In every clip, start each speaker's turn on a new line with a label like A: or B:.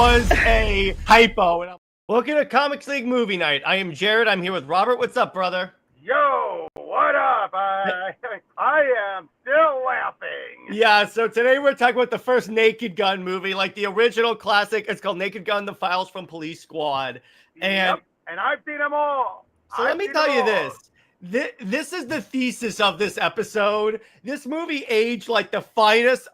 A: was a typo. And I'm looking at Comics League movie night. I am Jared. I'm here with Robert. What's up, brother?
B: Yo, what up? I am still laughing.
A: Yeah, so today we're talking about the first Naked Gun movie, like the original classic. It's called Naked Gun, The Files from Police Squad. And,
B: yep, and I've seen them all.
A: So let me tell you this. This is the thesis of this episode. This movie aged like the finest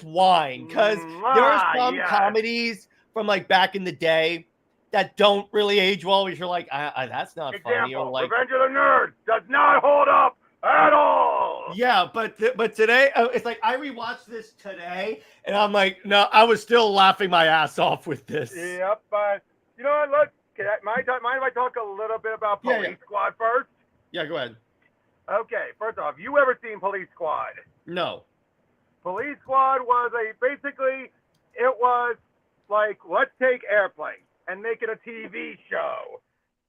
A: wine, because there are some comedies from like back in the day that don't really age well. You're like, that's not funny. Or like,
B: Revenge of the Nerds does not hold up at all.
A: Yeah, but today it's like I rewatched this today, and I'm like, no, I was still laughing my ass off with this.
B: Yep, but you know what? Mind if I talk a little bit about Police Squad first?
A: Yeah, go ahead.
B: Okay, first off, you ever seen Police Squad?
A: No.
B: Police Squad was it was like, let's take Airplane and make it a TV show.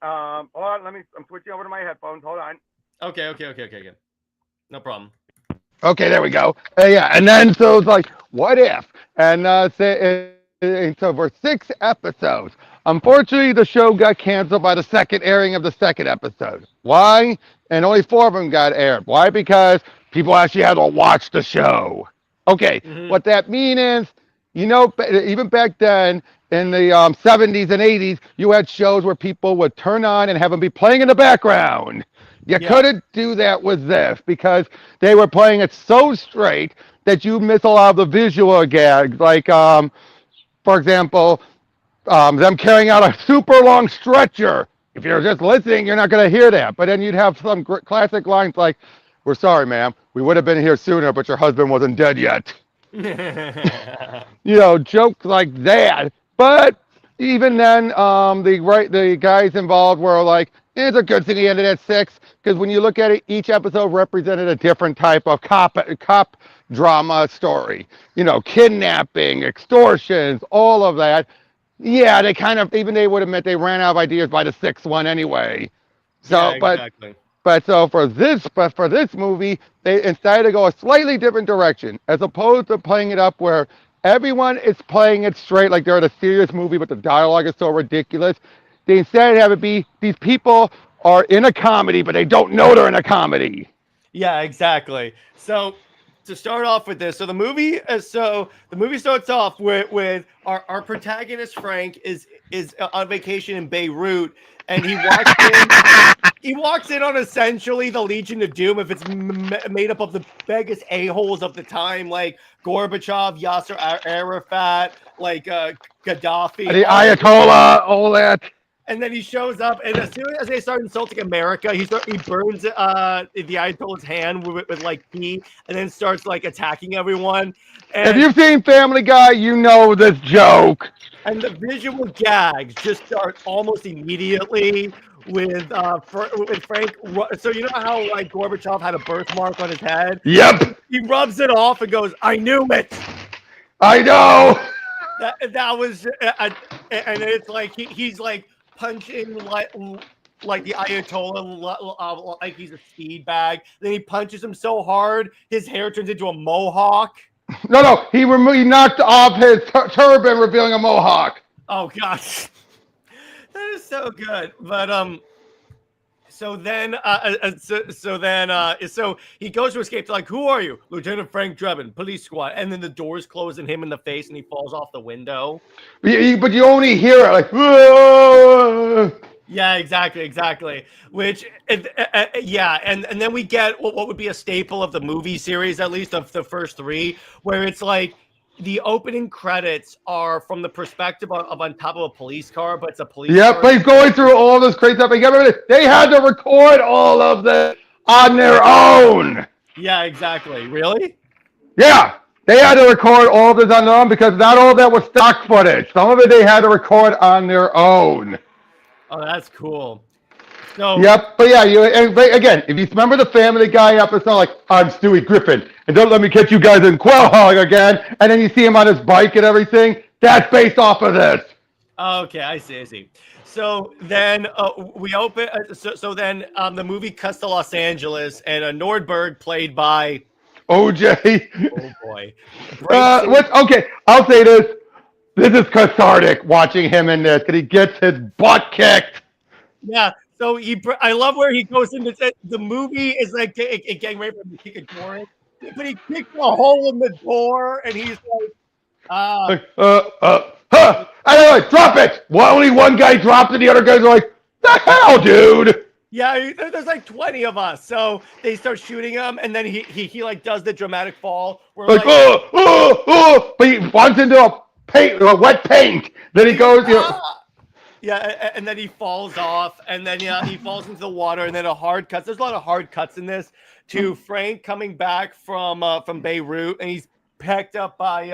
B: Hold on, I'm switching over to my headphones. Hold on.
A: Okay. No problem.
C: Okay, there we go. Yeah, and then so it's like, what if? And so for 6 episodes. Unfortunately, the show got canceled by the second airing of the second episode. Why? And only 4 of them got aired. Why? Because people actually had to watch the show. Okay, What that means is, you know, even back then, in the 70s and 80s, you had shows where people would turn on and have them be playing in the background. You couldn't do that with this because they were playing it so straight that you miss a lot of the visual gags. Like, for example, them carrying out a super long stretcher. If you're just listening, you're not going to hear that. But then you'd have some classic lines like, "We're sorry, ma'am. We would have been here sooner, but your husband wasn't dead yet." You know, jokes like that. But even then, the guys involved were like, it's a good thing he ended at 6, because when you look at it, each episode represented a different type of cop drama story. You know, kidnapping, extortions, all of that. Yeah, they would admit they ran out of ideas by the 6th one anyway. So,
A: exactly.
C: But for this movie, they decided to go a slightly different direction, as opposed to playing it up where everyone is playing it straight like they're in a serious movie, but the dialogue is so ridiculous. They instead have it be these people are in a comedy, but they don't know they're in a comedy.
A: Yeah, exactly. So to start off with this, the movie starts off with our protagonist Frank is on vacation in Beirut, and he walks in on essentially the Legion of Doom, if it's made up of the biggest a-holes of the time, like Gorbachev, Yasser Arafat, like Gaddafi,
C: the Ayatollah, all that.
A: And then he shows up, and as soon as they start insulting America, he burns the Ayatollah's hand with like pee, and then starts like attacking everyone. And
C: if you've seen Family Guy, you know this joke.
A: And the visual gags just start almost immediately with Frank. So you know how like Gorbachev had a birthmark on his head?
C: Yep.
A: He rubs it off and goes, "I knew it.
C: I know."
A: That was, and it's like he's like punching like the Ayatollah like he's a speed bag. Then he punches him so hard his hair turns into a mohawk.
C: No, he knocked off his turban, revealing a mohawk.
A: Oh gosh, that is so good. But so he goes to escape. Like, who are you? Lieutenant Frank Drebin, police squad. And then the doors close in him in the face, and he falls off the window.
C: But you only hear it like, "Whoa!"
A: Yeah, exactly. Which, and then we get what would be a staple of the movie series, at least of the first 3, where it's like the opening credits are from the perspective of on top of a police car, but it's a police car.
C: But he's going through all this crazy stuff. They had to record all of this on their own.
A: Yeah, exactly. Really?
C: Yeah. They had to record all of this on their own because not all of that was stock footage. Some of it they had to record on their own.
A: Oh, that's cool. So,
C: yep, but again, if you remember the Family Guy episode, like, "I'm Stewie Griffin, and don't let me catch you guys in Quail again," and then you see him on his bike and everything, that's based off of this.
A: Okay, I see. So then we open. The movie cuts to Los Angeles, and Nordberg, played by
C: OJ.
A: Oh boy.
C: Okay, I'll say this. This is cathartic watching him in this because he gets his butt kicked.
A: Yeah. So I love where he goes into the movie is like getting ready for him to kick a door in, but he kicks a hole in the door, and he's like,
C: I know it. Drop it. Only one guy dropped it. The other guys are like, the hell, dude.
A: yeah, there's like 20 of us. So they start shooting him, and then he like does the dramatic fall. Where
C: Like, but he runs into a wet paint. Then he goes,
A: yeah, and then he falls off, and then he falls into the water, and then a hard cuts. There's a lot of hard cuts in this to Frank coming back from Beirut, and he's picked up by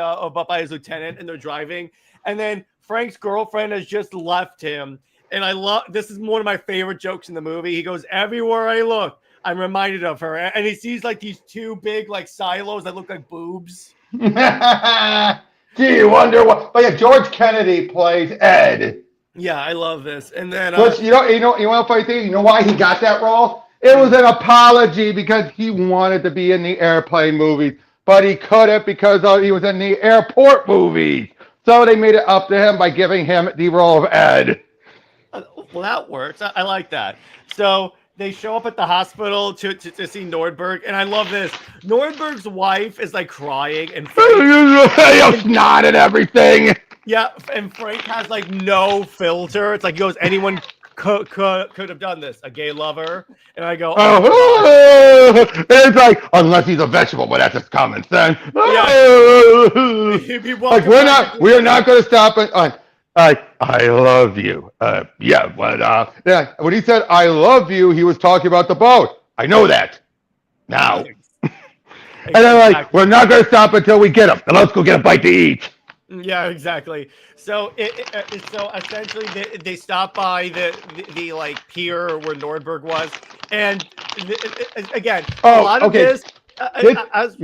A: his lieutenant, and they're driving, and then Frank's girlfriend has just left him, and I love this is one of my favorite jokes in the movie. He goes, everywhere I look, I'm reminded of her, and he sees like these two big like silos that look like boobs.
C: Gee, you wonder what? But yeah, George Kennedy plays Ed.
A: Yeah, I love this. And then
C: Which, you want a funny thing? You know why he got that role? It was an apology because he wanted to be in the airplane movies, but he couldn't because he was in the airport movies. So they made it up to him by giving him the role of Ed.
A: Well, that works. I like that. So they show up at the hospital to see Nordberg, and I love this. Nordberg's wife is like crying, and
C: Frank snot and everything.
A: Yeah, and Frank has like no filter. It's like he goes, anyone could have done this. A gay lover, and I go,
C: it's like unless he's a vegetable, but that's just common sense.
A: Yeah.
C: Like we're not going to stop it. I love you. Yeah. When he said I love you, he was talking about the boat. I know that now. And then like we're not going to stop until we get him. And let's go get a bite to eat.
A: Yeah, exactly. So so essentially they stop by the like pier where Nordberg was, and again a lot of this. As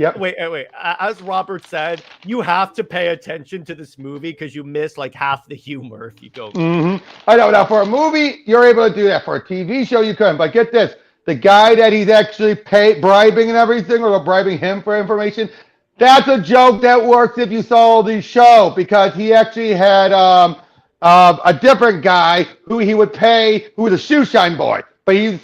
A: Robert said, you have to pay attention to this movie because you miss like half the humor if you go.
C: Mm-hmm. I know. Now for a movie, you're able to do that. For a TV show, you couldn't. But get this: the guy that he's actually bribing and everything, or bribing him for information. That's a joke that works if you saw the show because he actually had a different guy who he would pay, who was a shoe shine boy, but he was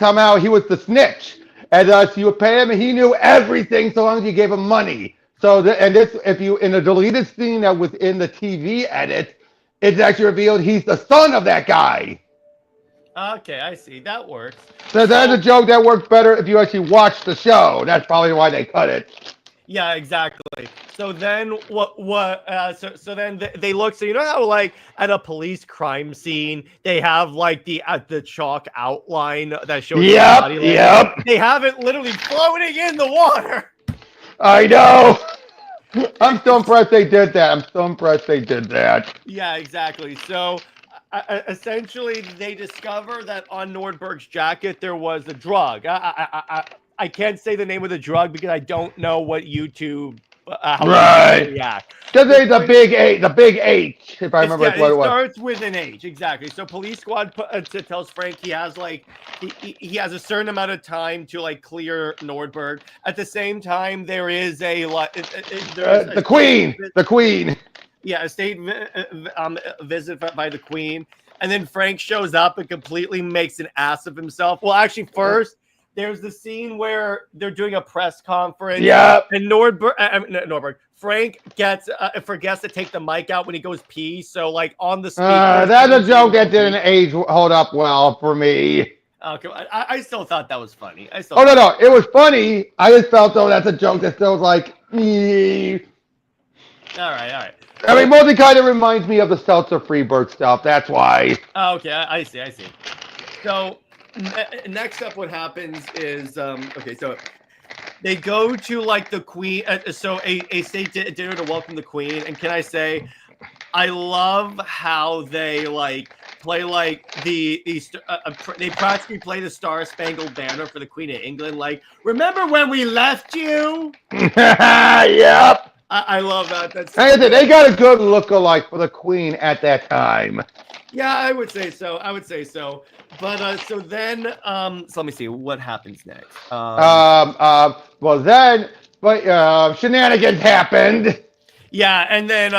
C: the snitch, and thus you would pay him, and he knew everything so long as you gave him money. So if you in the deleted scene that was in the TV edit, it's actually revealed he's the son of that guy.
A: Okay, I see. That works.
C: So that's a joke that works better if you actually watch the show. That's probably why they cut it.
A: Yeah, exactly. So then so then they look, so you know how like at a police crime scene they have like the chalk outline that shows the body language?
C: Yep.
A: They have it literally floating in the water.
C: I know. I'm still impressed they did that.
A: Yeah, exactly. So essentially they discover that on Nordberg's jacket there was a drug. I can't say the name of the drug because I don't know what YouTube react.
C: Because it's the big H, if I remember what it was.
A: It starts with an H, exactly. So police squad tells Frank he has like he has a certain amount of time to like clear Nordberg. At the same time, there is the Queen. Yeah, a state visit by the Queen, and then Frank shows up and completely makes an ass of himself. Well, actually, first. There's the scene where they're doing a press conference.
C: Yeah.
A: And Frank forgets to take the mic out when he goes pee. So like on the speaker.
C: That's a joke that didn't hold up well for me.
A: Okay, I still thought that was funny.
C: No, it was funny. I just felt though that's a joke that still was like.
A: All right.
C: I mean, mostly kind of reminds me of the Seltzer Freeberg stuff. That's why.
A: Okay, I see. So. Next up, what happens is so they go to like the Queen, so a state dinner to welcome the Queen, and can I say, I love how they like play like they practically play the Star Spangled Banner for the Queen of England. Like, remember when we left you?
C: Yep.
A: I love that.
C: They got a good look-alike for the Queen at that time.
A: Yeah, I would say so. But so then, so let me see what happens next.
C: Shenanigans happened.
A: Yeah, and then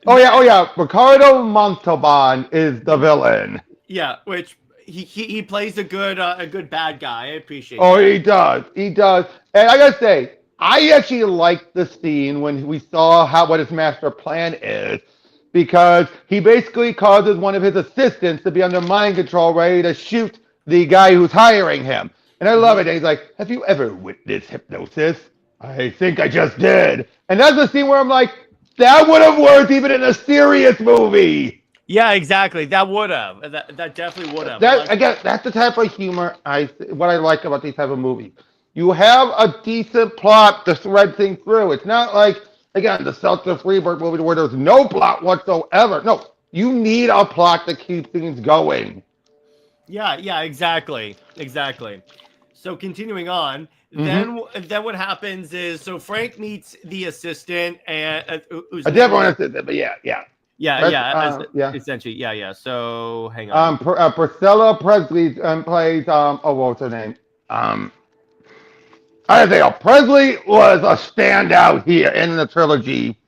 C: Oh yeah. Ricardo Montalbán is the villain.
A: Yeah, which he plays a good bad guy. I appreciate
C: Oh,
A: that.
C: he does. And I gotta say, I actually like the scene when we saw what his master plan is, because he basically causes one of his assistants to be under mind control, ready to shoot the guy who's hiring him. And I love it. And he's like, "Have you ever witnessed hypnosis?" "I think I just did." And that's the scene where I'm like, that would have worked even in a serious movie.
A: Yeah, exactly. That would have. That definitely would have.
C: That again, that's the type of humor what I like about these type of movies. You have a decent plot to thread things through. It's not like again the Seltzer Freeberg movie where there's no plot whatsoever. No, you need a plot to keep things going.
A: Yeah, exactly. So continuing on, then what happens is Frank meets the assistant and who's
C: A different assistant, but yeah.
A: essentially, yeah. So hang on.
C: Priscilla Presley plays oh, what's her name? I think Presley was a standout here in the trilogy.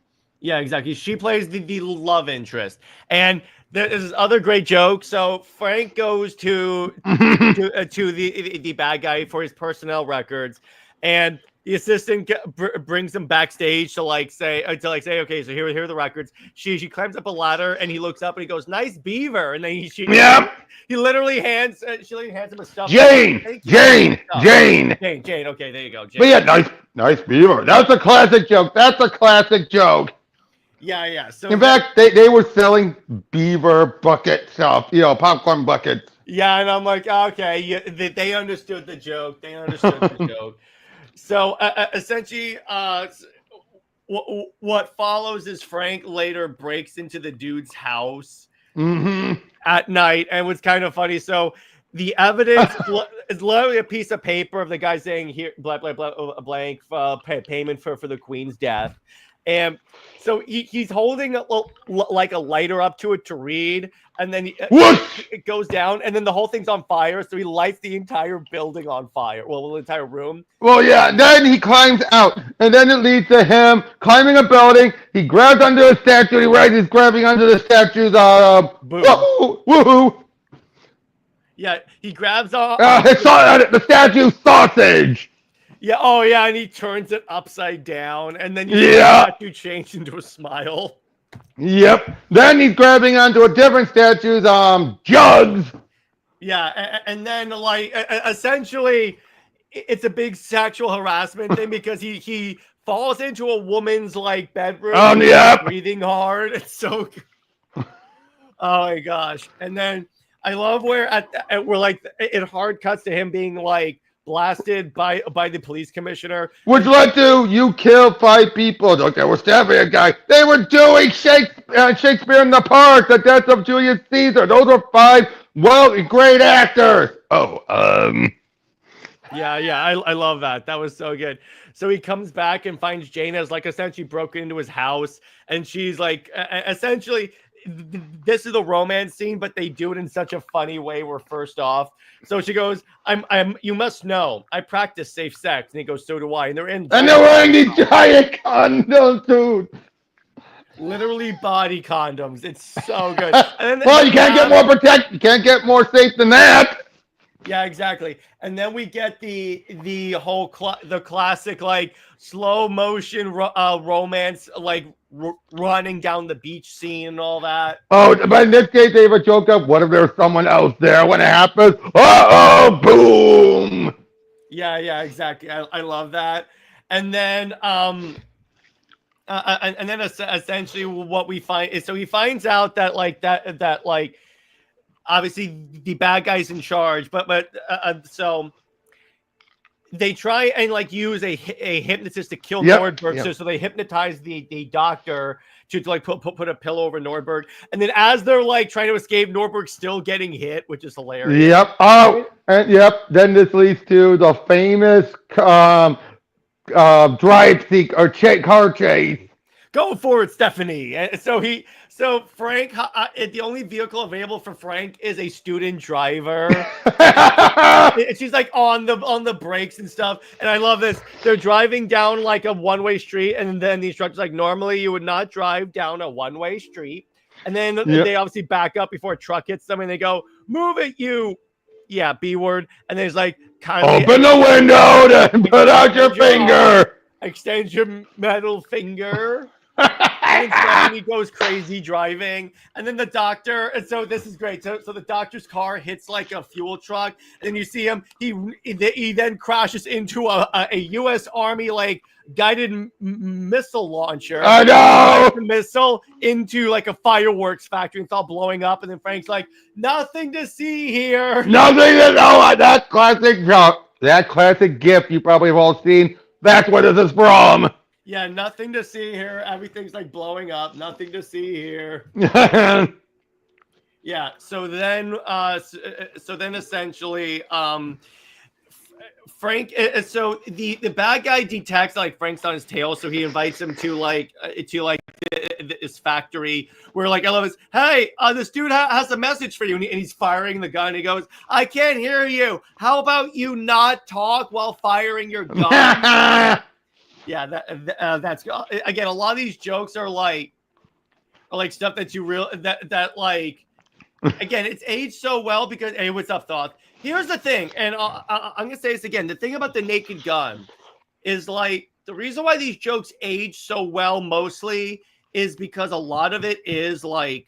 A: Yeah, exactly. She plays the love interest, and there's this other great joke. So Frank goes to the bad guy for his personnel records, and the assistant brings him backstage to say, okay, so here are the records. She climbs up a ladder, and he looks up and he goes, "Nice beaver," and then he literally hands him a stuff.
C: Jane.
A: Okay, there you go. Jane.
C: But yeah, nice beaver. That's a classic joke.
A: Yeah. So
C: in fact, they were selling beaver bucket stuff, popcorn buckets.
A: Yeah, and I'm like, okay, they understood the joke. So essentially, what follows is Frank later breaks into the dude's house at night, and it was kind of funny. So the evidence is literally a piece of paper of the guy saying here, blah blah blah, a blank payment for the Queen's death. And so he's holding like a lighter up to it to read, and then it goes down, and then the whole thing's on fire. So he lights the entire building on fire. Well, the entire room.
C: Well, yeah. Then he climbs out, and then it leads to him climbing a building. He grabs under a statue. He's grabbing under the statue's woohoo.
A: Yeah, he grabs
C: the statue sausage.
A: Yeah, and he turns it upside down, and then the statue changed into a smile.
C: Yep. Then he's grabbing onto a different statue's jugs.
A: Yeah, and then essentially, it's a big sexual harassment thing because he falls into a woman's bedroom, breathing hard. It's so. Oh my gosh! And then I love where it hard cuts to him being blasted by the police commissioner,
C: which led to "you killed 5 people." Okay, we're stabbing a guy. They were doing Shakespeare in the Park, the death of Julius Caesar. Those are 5 great actors.
A: Yeah, I love that. That was so good. So he comes back and finds Jane has essentially broken into his house, and she's essentially. This is a romance scene, but they do it in such a funny way. Where first off, so she goes, "I'm. You must know, I practice safe sex." And he goes, "So do I." And they're
C: wearing these giant condoms, dude.
A: Literally body condoms. It's so good. And
C: then, you can't get more You can't get more safe than that.
A: Yeah, exactly. And then we get the whole the classic slow motion romance running down the beach scene and all that.
C: Oh, but in this case they have a joke of what if there's someone else there when it happens? Boom.
A: Yeah, exactly. I love that. And then essentially what we find is he finds out that obviously the bad guy's in charge, but so they try and use a hypnotist to kill Nordberg. So they hypnotize the doctor to put a pillow over Nordberg, and then as they're trying to escape, Nordberg's still getting hit, which is hilarious.
C: Yep. Oh, and then this leads to the famous drive seek or car chase.
A: Go for it, Stephanie. And so Frank, the only vehicle available for Frank is a student driver. And she's like on the brakes and stuff. And I love this. They're driving down like a one-way street, and then the instructor's like, normally you would not drive down a one-way street. And then they obviously back up before a truck hits them, and they go, "Move it, you." Yeah, B word. And then it's like,
C: open the window and put out your finger.
A: Extend your metal finger. And Stephanie goes crazy driving. And then the doctor, and so this is great. So the doctor's car hits like a fuel truck. And then you see him, he then crashes into a U.S. Army like guided missile launcher.
C: I know!
A: Missile into like a fireworks factory. It's all blowing up. And then Frank's like, nothing to see here.
C: Nothing to know. That classic joke. That classic gif you probably have all seen. That's where this is from.
A: Yeah, nothing to see here. Everything's like blowing up. Nothing to see here. Yeah. So then essentially, Frank. So the bad guy detects like Frank's on his tail, so he invites him to this factory where like I love this. Hey, this dude has a message for you, and he's firing the gun. He goes, "I can't hear you. How about you not talk while firing your gun?" Yeah, that's again. A lot of these jokes are like stuff that you that like. Again, it's aged so well because hey, what's up, Thoth? Here's the thing, and I'm gonna say this again. The thing about the Naked Gun is like the reason why these jokes age so well mostly is because a lot of it is like.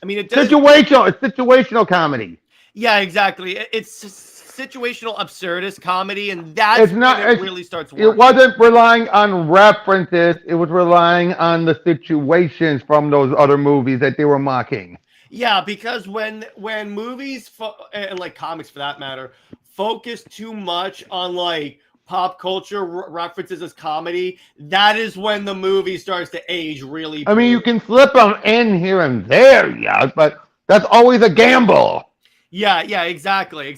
A: I mean, it's
C: situational comedy.
A: Yeah, exactly. It's situational absurdist comedy, and that's when it really starts working.
C: It wasn't relying on references. It was relying on the situations from those other movies that they were mocking.
A: Yeah, because when movies and like comics for that matter focus too much on like pop culture references as comedy, that is when the movie starts to age really.
C: I mean, you can slip them in here and there, yeah, but that's always a gamble.
A: Yeah, exactly.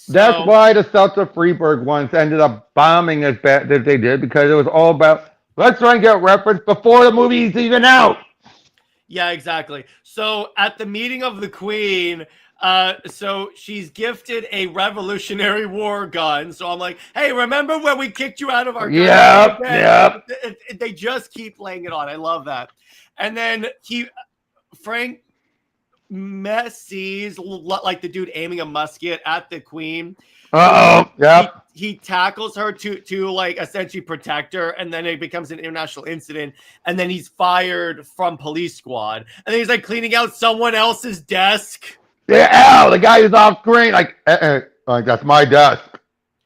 C: That's why the Celta Freeburg ones ended up bombing as bad as they did, because it was all about, let's try and get reference before the movie's even out.
A: Yeah, exactly. So at the meeting of the Queen, so she's gifted a Revolutionary War gun. So I'm like, hey, remember when we kicked you out of our gun?
C: Yep.
A: They just keep laying it on. I love that. And then Frank sees like the dude aiming a musket at the Queen.
C: Yep.
A: He tackles her to like essentially protect her, and then it becomes an international incident, and then he's fired from police squad, and then he's like cleaning out someone else's desk.
C: Yeah, the guy who's off screen, like that's my desk.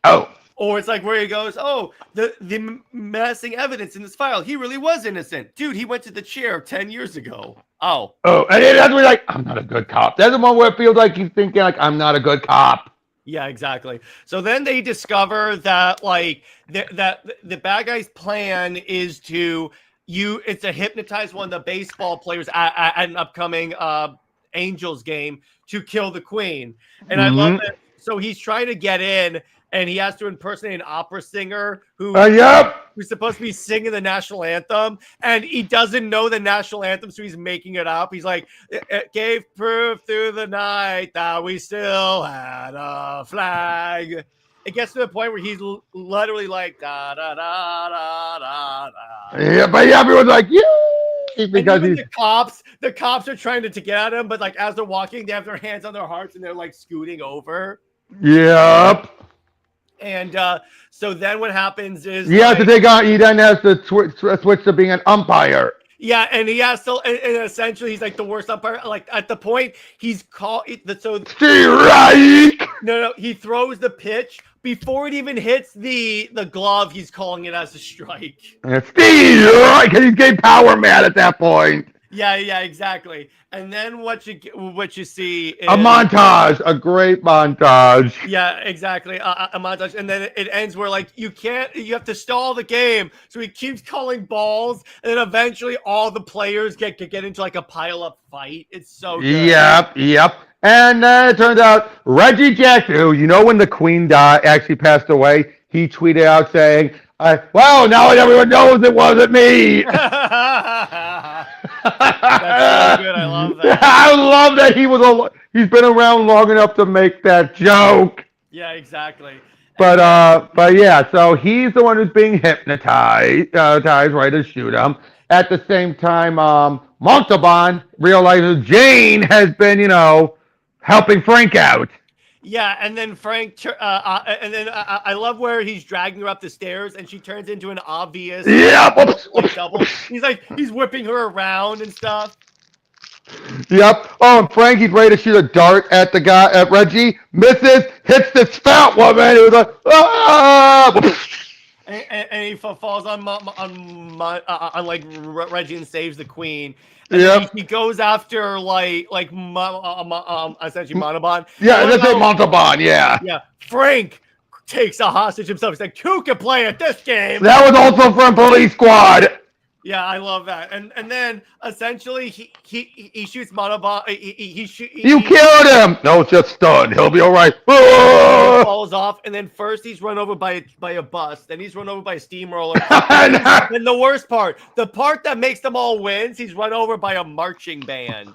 C: Oh.
A: Or it's like where he goes, the missing evidence in this file. He really was innocent. Dude, he went to the chair 10 years ago. Oh,
C: and then that's where you're like, I'm not a good cop. That's the one where it feels like he's thinking like, I'm not a good cop.
A: Yeah, exactly. So then they discover that like that the bad guy's plan is to hypnotize one of the baseball players at an upcoming Angels game to kill the Queen. And I love it. So he's trying to get in, and he has to impersonate an opera singer who's supposed to be singing the national anthem, and he doesn't know the national anthem, so he's making it up. He's like, it gave proof through the night that we still had a flag. It gets to the point where he's literally like, da da da da da da.
C: Yeah, but everyone's like, yeah. Because
A: the cops are trying to get at him, but like as they're walking, they have their hands on their hearts and they're like scooting over.
C: Yep.
A: And so then what happens is
C: he has he then has to switch to being an umpire.
A: Yeah, and he has to, and essentially he's like the worst umpire. Like at the point he's called, No, he throws the pitch before it even hits the glove. He's calling it as a strike.
C: Steve, right? Because he's getting power mad at that point.
A: Yeah, exactly. And then what you see is
C: a montage, a great montage.
A: Yeah, exactly. A montage, and then it ends where like you have to stall the game. So he keeps calling balls, and then eventually all the players get into like a pile up fight. It's so good.
C: Yep. And then it turns out Reggie Jackson, who when the Queen actually passed away, he tweeted out saying, Well, now everyone knows it wasn't me.
A: That's so good. I love that.
C: I love that he's been around long enough to make that joke.
A: Yeah, exactly.
C: But yeah, so he's the one who's being hypnotized, right, to shoot him. At the same time, Montalbán realizes Jane has been, helping Frank out.
A: Yeah, and then Frank, I love where he's dragging her up the stairs, and she turns into an obvious double. He's whipping her around and stuff.
C: Yep. Oh, and Frankie's ready to shoot a dart at the guy, at Reggie. Misses, hits this fat woman. It was like, ah!
A: And he falls on like Reggie and saves the queen.
C: Yeah.
A: He goes after essentially Montalbán.
C: Yeah, that's it, Montalbán. Yeah.
A: Yeah. Frank takes a hostage himself. He's like, "Who can play at this game?"
C: That was also from Police Squad.
A: Yeah, I love that. And then essentially he shoots Montalbán.
C: You killed him. No, it's just stunned. He'll be all right.
A: He falls off, and then first he's run over by a bus, then he's run over by a steamroller. And the worst part, the part that makes them all wins, he's run over by a marching band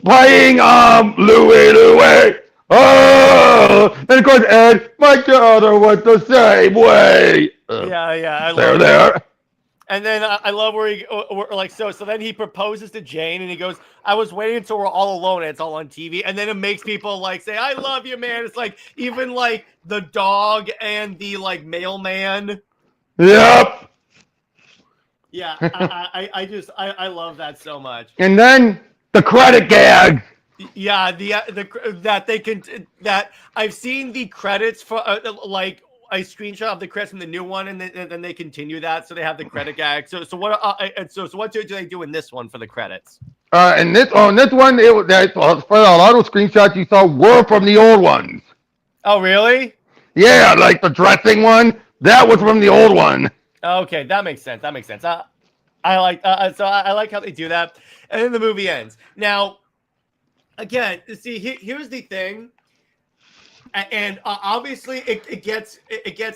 C: playing Louie. Oh, and of course Ed, my daughter went the same way.
A: Yeah, I love
C: They're there.
A: And then I love where so then he proposes to Jane, and he goes, "I was waiting until we're all alone," and it's all on TV, and then it makes people say, "I love you, man." It's like even like the dog and the mailman.
C: Yep.
A: Yeah, I love that so much.
C: And then the credit gag.
A: Yeah, that I've seen the credits for a screenshot of the credits from the new one, and then they continue that, so they have the credit gag. So what do they do in this one for the credits?
C: And this one, for a lot of screenshots you saw were from the old ones.
A: Oh, really?
C: Yeah, like the dressing one, that was from the old one.
A: Okay, that makes sense. I like how they do that, and then the movie ends. Now, again, see, here's the thing. And obviously, it gets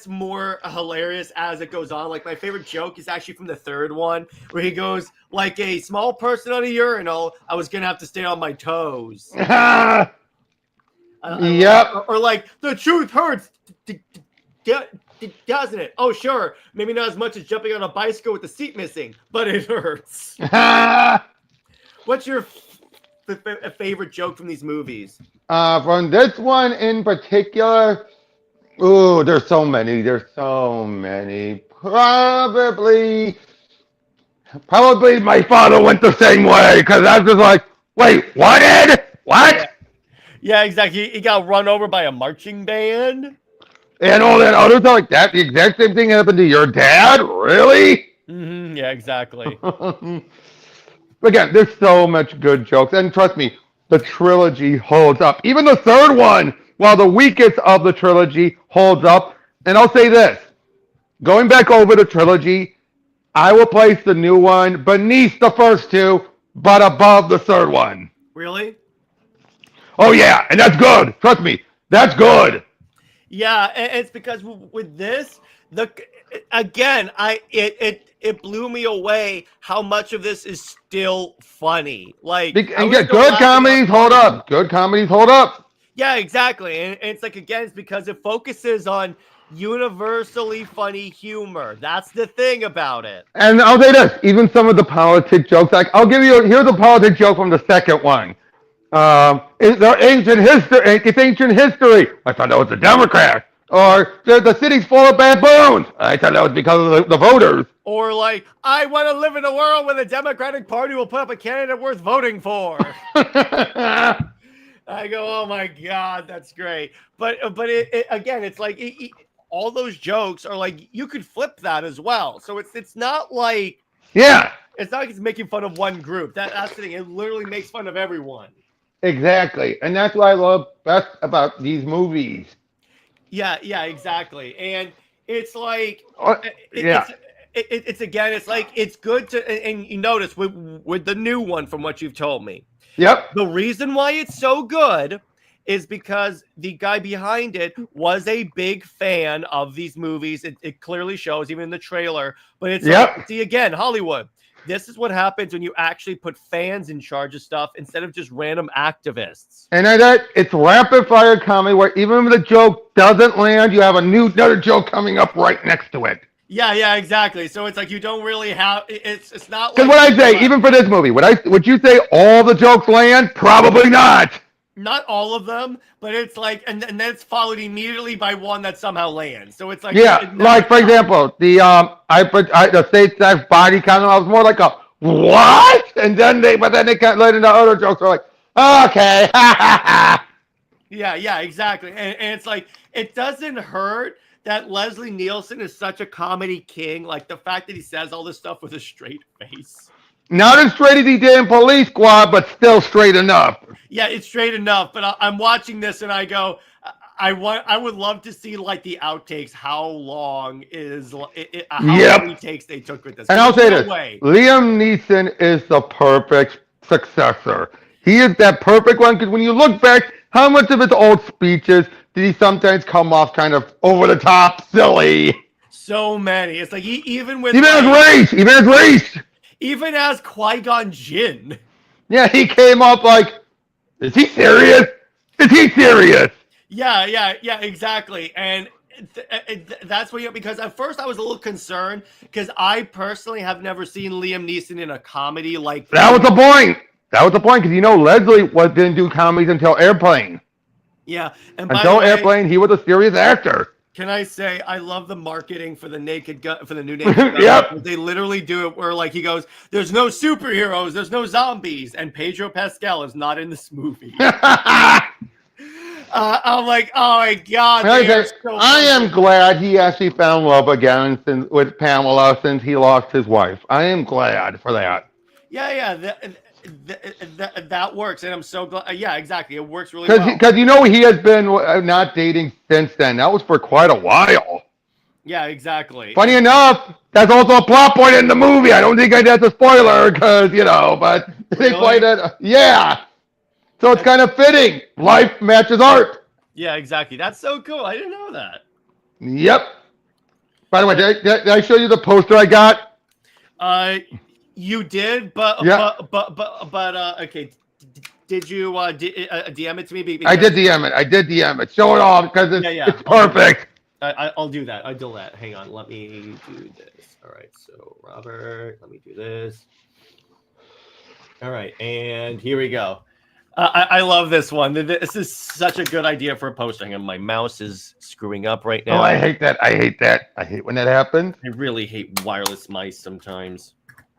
A: more hilarious as it goes on. Like, my favorite joke is actually from the third one, where he goes, "Like a small person on a urinal, I was gonna have to stay on my toes."
C: Yep.
A: Or like, "The truth hurts, doesn't it? Oh, sure, maybe not as much as jumping on a bicycle with the seat missing, but it hurts." What's your favorite joke from these movies?
C: From this one in particular, there's so many. Probably my father went the same way, because I was just like, wait, what, Ed? What?
A: Yeah, exactly. He got run over by a marching band.
C: And all that other stuff like that. The exact same thing happened to your dad? Really?
A: Mm-hmm, yeah, exactly.
C: Again, there's so much good jokes. And trust me, the trilogy holds up. Even the third one, while the weakest of the trilogy, holds up. And I'll say this. Going back over the trilogy, I will place the new one beneath the first two, but above the third one.
A: Really?
C: Oh, yeah. And that's good. Trust me. That's good.
A: Yeah, and it's because with this, it blew me away how much of this is still funny. Like,
C: and get good comedies hold up. Good comedies hold up.
A: Yeah, exactly. And it's like, again, it's because it focuses on universally funny humor. That's the thing about it.
C: And I'll say this, even some of the politic jokes, like here's a politic joke from the second one. It's ancient history. I thought that was the Democrat. Or the city's full of baboons. I thought that was because of the voters.
A: Or like, I want to live in a world where the Democratic Party will put up a candidate worth voting for. I go, oh my God, that's great. But it again, it's like all those jokes are like, you could flip that as well. So it's not like,
C: yeah,
A: it's not like it's making fun of one group. That's the thing. It literally makes fun of everyone.
C: Exactly, and that's what I love best about these movies.
A: Yeah, exactly. And it's like, it's again, it's like, it's good to, and you notice with the new one from what you've told me.
C: Yep.
A: The reason why it's so good is because the guy behind it was a big fan of these movies. It clearly shows, even in the trailer. But it's like, see, again, Hollywood. This is what happens when you actually put fans in charge of stuff instead of just random activists.
C: And it's rapid fire comedy where even if the joke doesn't land, you have another joke coming up right next to it.
A: Yeah, exactly. So it's like you don't really have it's not like,
C: because what I say, even for this movie, would you say all the jokes land? Probably not.
A: Not all of them, but it's like, and then it's followed immediately by one that somehow lands. So it's like,
C: like for example, the state sex body kind of was more like a what, and then they kind of led into other jokes. Are like, okay,
A: yeah, exactly, and it's like it doesn't hurt that Leslie Nielsen is such a comedy king. Like the fact that he says all this stuff with a straight face.
C: Not as straight as he did in Police Squad, but still straight enough.
A: Yeah, it's straight enough. But I'm watching this and I go, I would love to see like the outtakes. How long is how many takes they took with this?
C: And I'll say this: Liam Neeson is the perfect successor. He is that perfect one because when you look back, how much of his old speeches did he sometimes come off kind of over the top, silly?
A: So many. It's like even
C: his race.
A: Even as Qui-Gon Jinn.
C: Yeah, he came up like, is he serious? Is he serious?
A: Yeah, exactly. And that's what because at first I was a little concerned because I personally have never seen Liam Neeson in a comedy like
C: that. Was the point. That was the point because Leslie didn't do comedies until Airplane.
A: Yeah, and
C: until Airplane, he was a serious actor.
A: Can I say I love the marketing for the Naked Gun for the new Naked Gun?
C: Yep.
A: They literally do it where like he goes, "There's no superheroes, there's no zombies," and Pedro Pascal is not in this movie. I'm like, oh my god!
C: I am glad he actually found love again with Pamela since he lost his wife. I am glad for that.
A: Yeah, that works, and I'm so glad. Yeah, exactly, it works really well.
C: Because he has been not dating since then. That was for quite a while.
A: Yeah, exactly.
C: Funny enough, that's also a plot point in the movie. I don't think that's a spoiler because but they played it. Yeah, so it's kind of fitting. Life matches art.
A: Yeah, exactly. That's so cool. I didn't know that.
C: Yep. By the way, did I show you the poster I got?
A: You did, but okay. Did you DM it to me?
C: I did DM it. Show it all because it's perfect.
A: I'll do that. I'll do that. Hang on. Let me do this. All right. So Robert, let me do this. All right, and here we go. I love this one. This is such a good idea for a poster. Hang on, my mouse is screwing up right now.
C: Oh, I hate that. I hate when that happens.
A: I really hate wireless mice sometimes.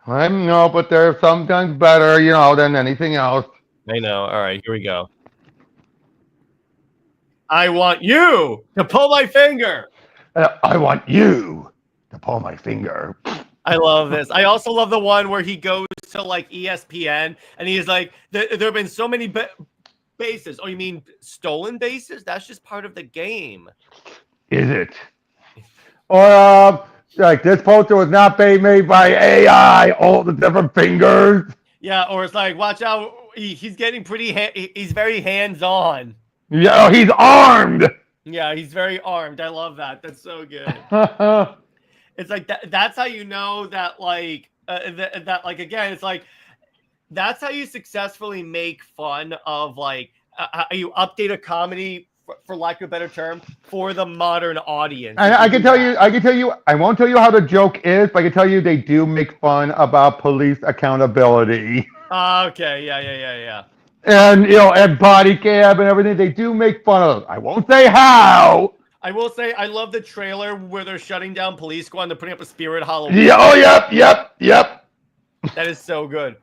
C: I know, but they're sometimes better, than anything else.
A: I know. All right, here we go. I want you to pull my finger.
C: I want you to pull my finger.
A: I love this. I also love the one where he goes to like ESPN and he's like, there have been so many bases. Oh, you mean stolen bases? That's just part of the game.
C: Is it? Or like this poster was not made by AI. All the different fingers.
A: Yeah, or it's like, watch out. He's getting he's very hands-on.
C: Yeah, he's armed.
A: Yeah, he's very armed. I love that. That's so good. It's like that's how you know that like that like again it's like that's how you successfully make fun of like you update a comedy for lack of a better term for the modern audience.
C: I can tell you I won't tell you how the joke is, but I can tell you they do make fun about police accountability.
A: Okay, yeah.
C: And and body cam and everything, they do make fun of it. I won't say how.
A: I will say I love the trailer where they're shutting down Police Squad and they're putting up a Spirit Halloween.
C: Yeah, oh, yep.
A: That is so good.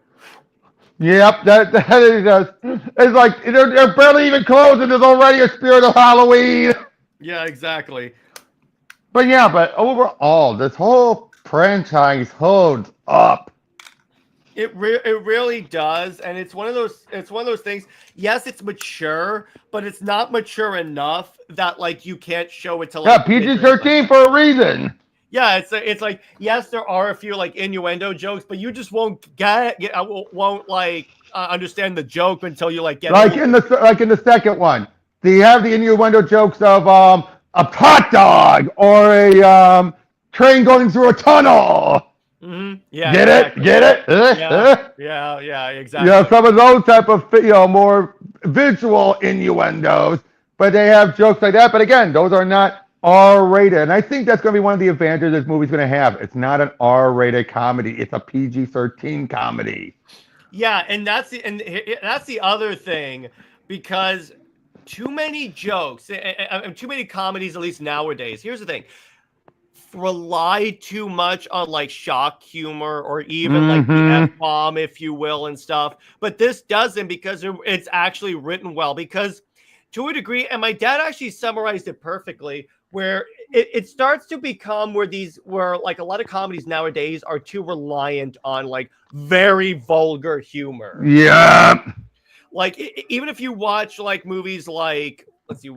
C: Yep, that is. It's like they're barely even closed and there's already a Spirit of Halloween.
A: Yeah, exactly.
C: But overall, this whole franchise holds up.
A: It really does, and it's one of those things. Yes, it's mature, but it's not mature enough that like you can't show it to like
C: PG-13 for a reason.
A: Yeah, it's like yes, there are a few like innuendo jokes, but you just won't won't understand the joke until you like get
C: in the second one. you have the innuendo jokes of a hot dog or a train going through a tunnel.
A: Mm-hmm. Yeah,
C: Get
A: exactly.
C: it? Get it?
A: Yeah, exactly.
C: You know, some of those type of, more visual innuendos, but they have jokes like that. But again, those are not R-rated. And I think that's going to be one of the advantages this movie's going to have. It's not an R-rated comedy. It's a PG-13 comedy.
A: Yeah, and that's the other thing, because too many jokes and too many comedies, at least nowadays. Here's the thing. Rely too much on like shock humor or even like the F-bomb, if you will, and stuff. But this doesn't, because it's actually written well, because to a degree, and my dad actually summarized it perfectly, where it starts to become where like a lot of comedies nowadays are too reliant on like very vulgar humor.
C: Yeah.
A: Like even if you watch like movies like, let's see,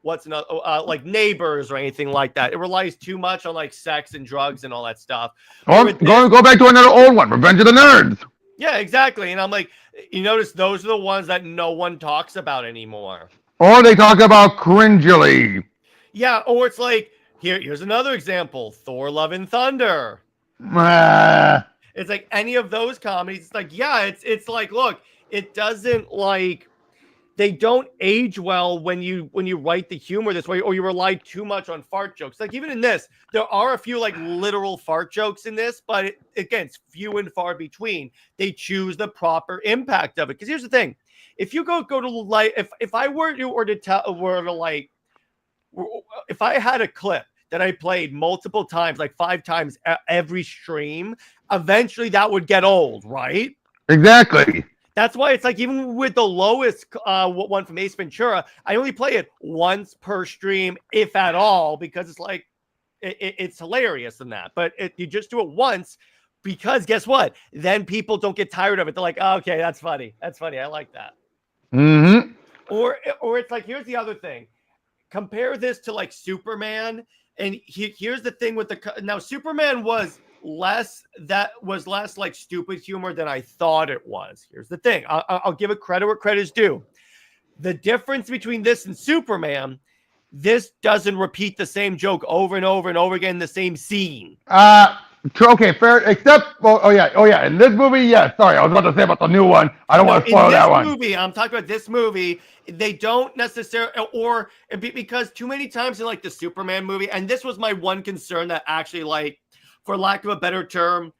A: what's another, like Neighbors or anything like that, it relies too much on like sex and drugs and all that stuff.
C: Or go back to another old one, Revenge of the Nerds.
A: Yeah, exactly. And I'm like, you notice those are the ones that no one talks about anymore.
C: Or they talk about cringily.
A: Yeah, or it's like, here's another example, Thor: Love and Thunder. It's like any of those comedies. It's like, yeah, it's like, look, it doesn't like, they don't age well when you write the humor this way, or you rely too much on fart jokes. Like even in this, there are a few like literal fart jokes in this, but again, it's few and far between. They choose the proper impact of it. Because here's the thing: if you go to like, if I were to like, if I had a clip that I played multiple times, like 5 times every stream, eventually that would get old, right?
C: Exactly.
A: That's why it's like, even with the lowest one from Ace Ventura, I only play it once per stream, if at all, because it's like, it's hilarious in that. But you just do it once, because guess what? Then people don't get tired of it. They're like, oh, okay, that's funny. That's funny. I like that.
C: Mm-hmm.
A: Or it's like, here's the other thing. Compare this to like Superman. And here's the thing with now Superman was less like stupid humor than I thought it was. Here's the thing. I'll give it credit where credit is due. The difference between this and Superman, this doesn't repeat the same joke over and over and over again in the same scene.
C: Okay, fair. Except, oh yeah. In this movie, yeah. Sorry, I was about to say about the new one. I don't want to spoil that one.
A: I'm talking about this movie. They don't necessarily, or because too many times in like the Superman movie, and this was my one concern that actually, like, for lack of a better term,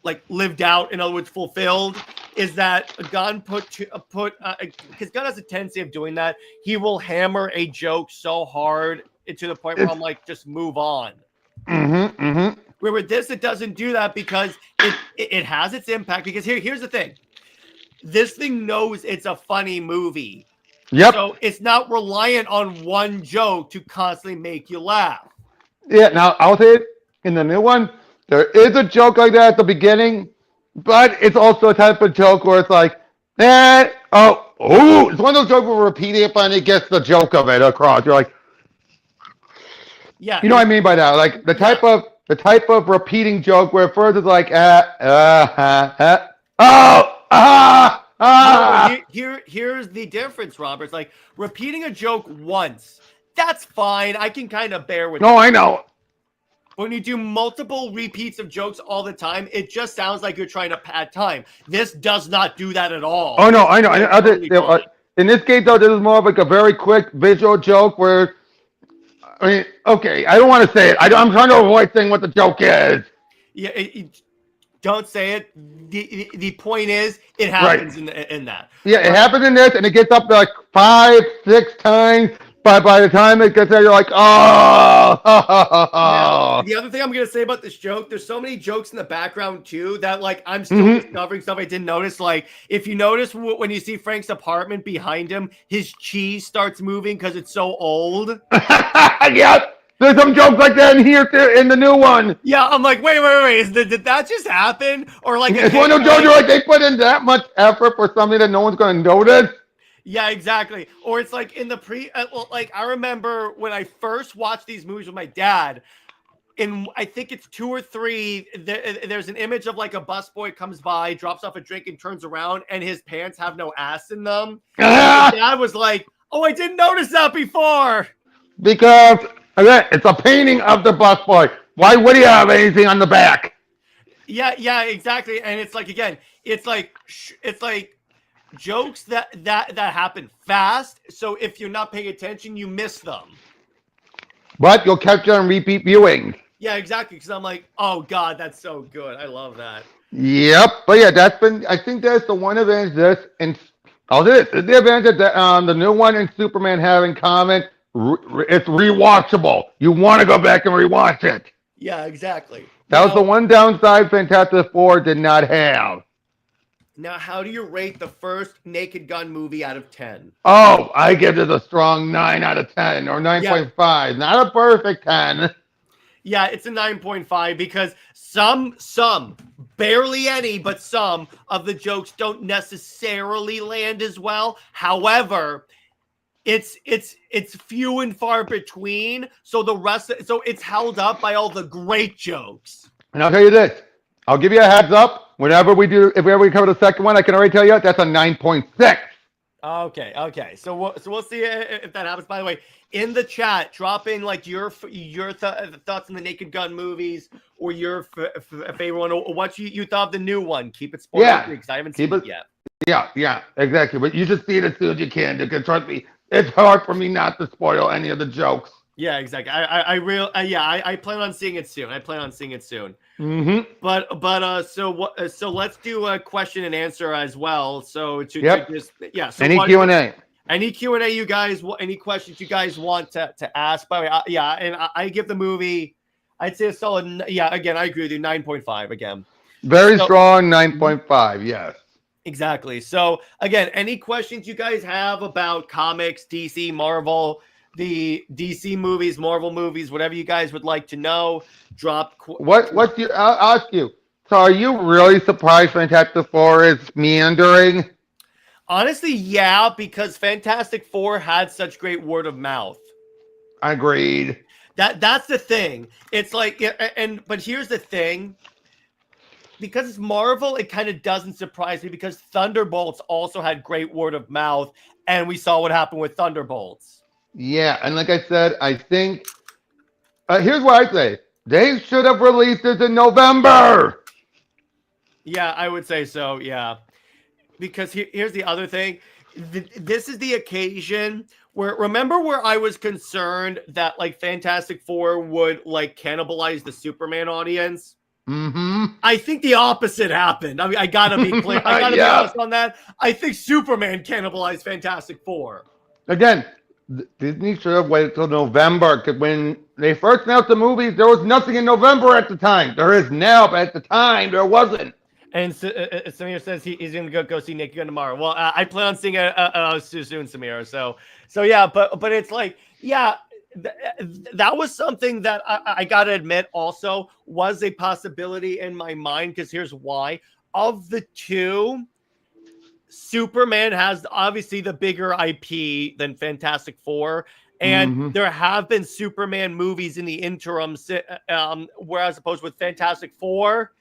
A: like lived out, in other words, fulfilled, is that Gunn because Gunn has a tendency of doing that. He will hammer a joke so hard to the point where I'm like, just move on.
C: Mm-hmm. Mm-hmm.
A: Where with this, it doesn't do that, because it has its impact. Because here's the thing. This thing knows it's a funny movie.
C: Yep.
A: So it's not reliant on one joke to constantly make you laugh.
C: Yeah, now I'll say it, in the new one, there is a joke like that at the beginning, but it's also a type of joke where it's like, it's one of those jokes where repeating it, but it gets the joke of it across. You're like,
A: yeah,
C: you know what I mean by that? Like the type of repeating joke where first it's like,
A: Here's the difference, Robert. It's like repeating a joke once, that's fine. I can kind of bear with
C: No, I know.
A: When you do multiple repeats of jokes all the time, it just sounds like you're trying to pad time. This does not do that at all.
C: Oh, no, I know. In this case, though, this is more of like a very quick visual joke where, I mean, okay, I don't want to say it. I'm trying to avoid saying what the joke is.
A: Yeah, don't say it. The point is, it happens in that.
C: Yeah, it happens in this, and it gets up to like 5, 6 times. But by the time it gets there, you're like, oh.
A: Now, the other thing I'm going to say about this joke, there's so many jokes in the background, too, that, like, I'm still discovering stuff I didn't notice. Like, if you notice when you see Frank's apartment behind him, his cheese starts moving because it's so old.
C: Yep. There's some jokes like that in here, too, in the new one.
A: Yeah, I'm like, wait. Did that just happen? Or, like,
C: it's one of those jokes where, like, they put in that much effort for something that no one's going to notice.
A: Yeah, exactly. Or it's like in the like I remember when I first watched these movies with my dad, in I think it's 2 or 3, there's an image of like a busboy comes by, drops off a drink and turns around and his pants have no ass in them. And my dad was like, Oh, I didn't notice that before.
C: Because, again, it's a painting of the busboy. Why would he have anything on the back?
A: Yeah, exactly. And it's like, again, it's like jokes that happen fast. So if you're not paying attention, you miss them.
C: But you'll catch it on repeat viewing.
A: Yeah, exactly. Because I'm like, oh God, that's so good. I love that.
C: Yep. But yeah, I think that's the one advantage this, and the advantage that the new one and Superman have in common, it's rewatchable. You want to go back and rewatch it.
A: Yeah, exactly.
C: That was the one downside Fantastic Four did not have.
A: Now, how do you rate the first Naked Gun movie out of 10?
C: Oh, I give it a strong 9 out of 10 or 9.5. Yeah. Not a perfect 10.
A: Yeah, it's a 9.5 because some, barely any, but some of the jokes don't necessarily land as well. However, it's few and far between. So it's held up by all the great jokes.
C: And I'll tell you this. I'll give you a heads up. If we ever cover the second one, I can already tell you that's a 9.6.
A: Okay. So we'll see if that happens. By the way, in the chat, drop in like your thoughts on the Naked Gun movies or your favorite one, or what you thought of the new one. Keep it spoiler free because I haven't seen it yet.
C: Yeah, exactly. But you just see it as soon as you can. Because trust me, it's hard for me not to spoil any of the jokes.
A: Yeah, exactly. I plan on seeing it soon.
C: Mm-hmm.
A: But so let's do a question and answer as well. So So
C: any Q&A.
A: Any Q&A you guys, any questions you guys want to ask? By the way, and I give the movie, I'd say a solid. Yeah, again, I agree with you. 9.5 again.
C: Very strong 9.5. Yes.
A: Exactly. So again, any questions you guys have about comics, DC, Marvel, the DC movies, Marvel movies, whatever you guys would like to know, drop.
C: I'll ask you. So are you really surprised Fantastic Four is meandering?
A: Honestly, yeah, because Fantastic Four had such great word of mouth.
C: Agreed.
A: That's the thing. It's like, but here's the thing. Because it's Marvel, it kind of doesn't surprise me because Thunderbolts also had great word of mouth, and we saw what happened with Thunderbolts.
C: Yeah, and like I said, I think here's what I say: they should have released this in November.
A: Yeah, I would say so. Yeah, because here's the other thing: this is the occasion where I was concerned that like Fantastic Four would like cannibalize the Superman audience.
C: Mm-hmm.
A: I think the opposite happened. I mean, I gotta be clear. I gotta be honest on that. I think Superman cannibalized Fantastic Four.
C: Again, Disney should have waited till November because when they first announced the movies, there was nothing in November at the time. There is now, but at the time, there wasn't.
A: And Samir says he's going to go see Naked Gun tomorrow. Well, I plan on seeing it soon, Samir. So yeah, but it's like, yeah, that was something that I got to admit also was a possibility in my mind because here's why. Of the two, Superman has obviously the bigger IP than Fantastic Four. And there have been Superman movies in the interim, whereas opposed with Fantastic Four,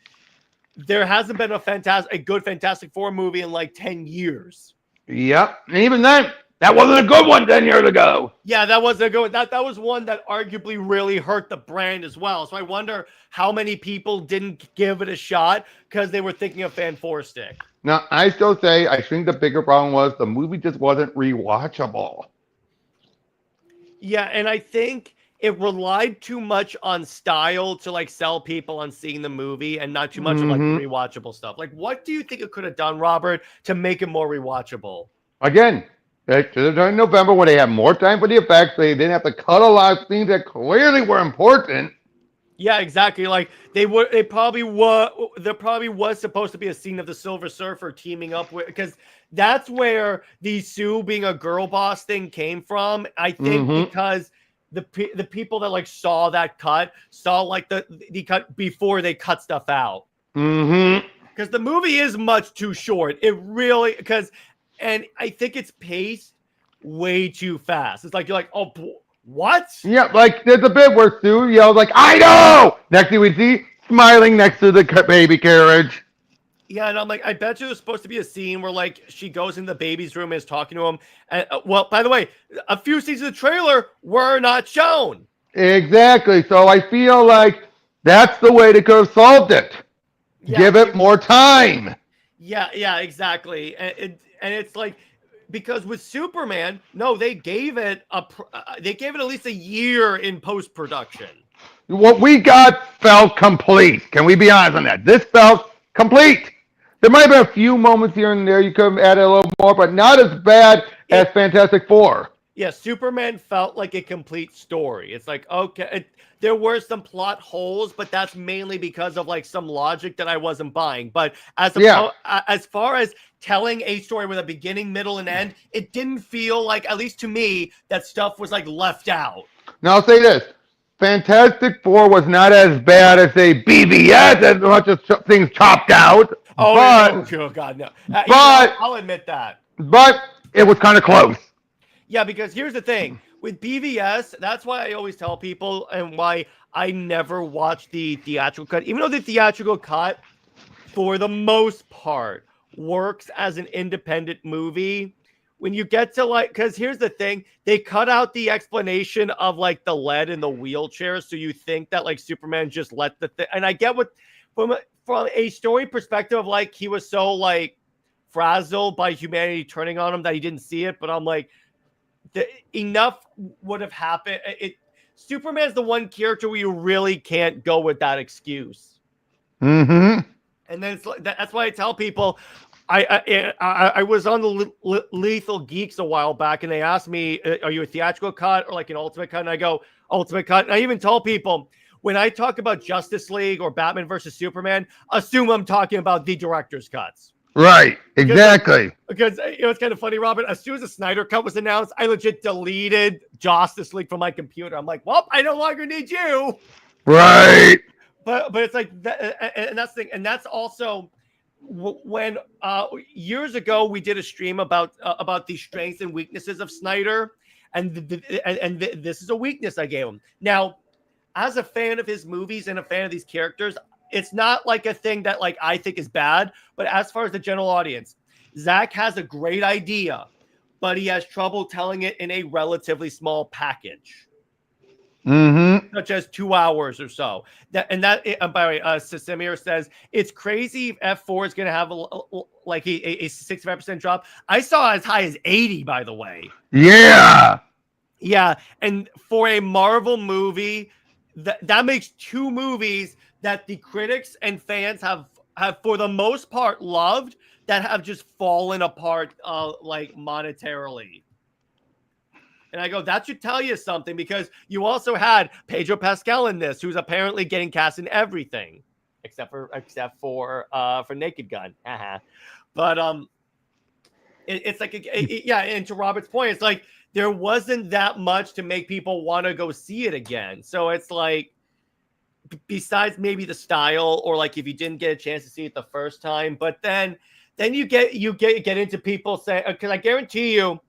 A: there hasn't been a good Fantastic Four movie in like 10 years.
C: Yep. And even then, that wasn't a good one 10 years ago.
A: Yeah, that wasn't a good one. That was one that arguably really hurt the brand as well. So I wonder how many people didn't give it a shot because they were thinking of Fan Four Stick.
C: Now, I still say I think the bigger problem was the movie just wasn't rewatchable.
A: Yeah, and I think it relied too much on style to like sell people on seeing the movie and not too much of like rewatchable stuff. Like, what do you think it could have done, Robert, to make it more rewatchable?
C: Again, they should have done in November when they had more time for the effects. They didn't have to cut a lot of things that clearly were important.
A: Yeah, exactly. Like there probably was supposed to be a scene of the Silver Surfer teaming up with, because that's where the Sue being a girl boss thing came from. I think because the people that like saw that cut saw like the cut before they cut stuff out. Because the movie is much too short. It really and I think it's paced way too fast. It's like you're like, oh, what?
C: Yeah, like there's a bit where Sue yells like, "I know!" Next thing we see, smiling next to the baby carriage.
A: Yeah, and I'm like, I bet you there's supposed to be a scene where like she goes in the baby's room and is talking to him. And well, by the way, a few scenes of the trailer were not shown.
C: Exactly. So I feel like that's the way they could have solved it.
A: Yeah,
C: Give it more time.
A: yeah, exactly. And it's like because with Superman, no, they gave it at least a year in post production.
C: What we got felt complete. Can we be honest on that? This felt complete. There might have been a few moments here and there you could have added a little more, but not as bad as Fantastic Four.
A: Yeah, Superman felt like a complete story. It's like, okay, there were some plot holes, but that's mainly because of like some logic that I wasn't buying. But as far as telling a story with a beginning, middle, and end, it didn't feel like, at least to me, that stuff was like left out.
C: Now I'll say this. Fantastic Four was not as bad as a BVS, as much as things chopped out.
A: Oh,
C: but,
A: oh God, no.
C: But
A: I'll admit that.
C: But it was kind of close.
A: Yeah, because here's the thing. With BVS, that's why I always tell people and why I never watch the theatrical cut. Even though the theatrical cut, for the most part, works as an independent movie. When you get to like, because here's the thing, they cut out the explanation of like the lead in the wheelchair, so you think that like Superman just let the thing. And I get what from a story perspective of like he was so like frazzled by humanity turning on him that he didn't see it. But I'm like, enough would have happened. Superman's the one character where you really can't go with that excuse.
C: Mm-hmm.
A: And then that's why I tell people. I was on the Lethal Geeks a while back, and they asked me, "Are you a theatrical cut or like an ultimate cut?" And I go, "Ultimate cut." And I even told people when I talk about Justice League or Batman versus Superman, assume I'm talking about the director's cuts.
C: Right, exactly.
A: Because it's kind of funny, Robert. As soon as the Snyder cut was announced, I legit deleted Justice League from my computer. I'm like, well, I no longer need you.
C: Right.
A: But it's like that, and that's the thing, and that's also when years ago we did a stream about the strengths and weaknesses of Snyder, and this is a weakness I gave him. Now, as a fan of his movies and a fan of these characters, it's not like a thing that like I think is bad, but as far as the general audience, Zach has a great idea, but he has trouble telling it in a relatively small package.
C: Mm-hmm.
A: Such as 2 hours or so. By the way, Sasimir says it's crazy if F4 is going to have a 65% drop. I saw as high as 80, by the way.
C: Yeah.
A: Yeah, and for a Marvel movie, that makes two movies that the critics and fans have for the most part loved that have just fallen apart like monetarily. And I go, that should tell you something, because you also had Pedro Pascal in this, who's apparently getting cast in everything except for Naked Gun. But it's like yeah. And to Robert's point, it's like there wasn't that much to make people want to go see it again. So it's like, besides maybe the style, or like if you didn't get a chance to see it the first time, but then you get into people saying, because I guarantee you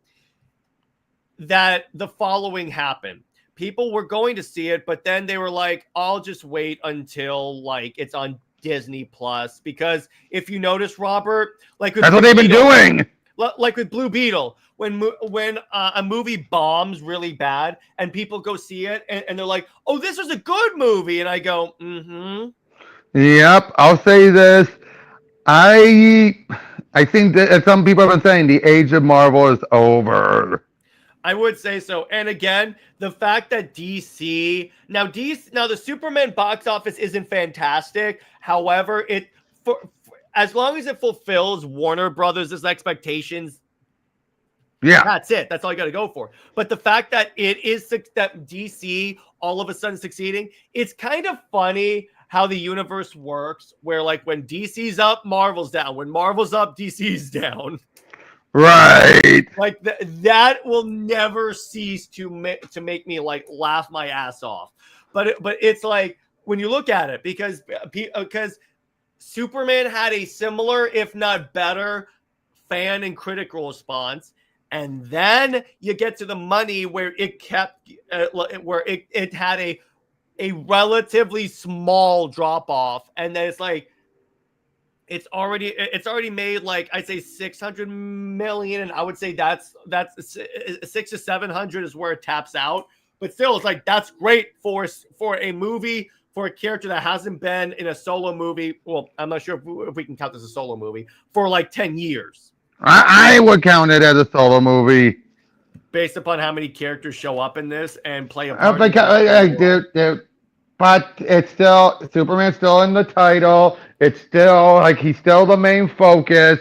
A: that the following happened. People were going to see it, but then they were like, I'll just wait until like it's on Disney Plus. Because if you notice, Robert, like
C: that's what they've been doing.
A: Like with Blue Beetle, when a movie bombs really bad and people go see it and they're like, oh, this was a good movie. And I go, mm-hmm.
C: Yep. I'll say this. I think that, as some people have been saying, the age of Marvel is over.
A: I would say so. And again, the fact that DC now the Superman box office isn't fantastic. However, for as long as it fulfills Warner Brothers' expectations,
C: yeah,
A: that's it. That's all you got to go for. But the fact that that DC all of a sudden succeeding, it's kind of funny how the universe works, where like when DC's up, Marvel's down. When Marvel's up, DC's down.
C: Right.
A: Like that will never cease to make me like laugh my ass off. But it's like when you look at it, because Superman had a similar, if not better, fan and critical response, and then you get to the money where it kept where it had a relatively small drop off, and then it's like It's already made like I'd say 600 million, and I would say that's 6 to 700 is where it taps out. But still, it's like that's great for a movie, for a character that hasn't been in a solo movie. Well, I'm not sure if we can count this as a solo movie for like 10 years.
C: I would count it as a solo movie.
A: Based upon how many characters show up in this and play a
C: part.
A: But
C: it's still, Superman's still in the title. It's still, like, he's still the main focus.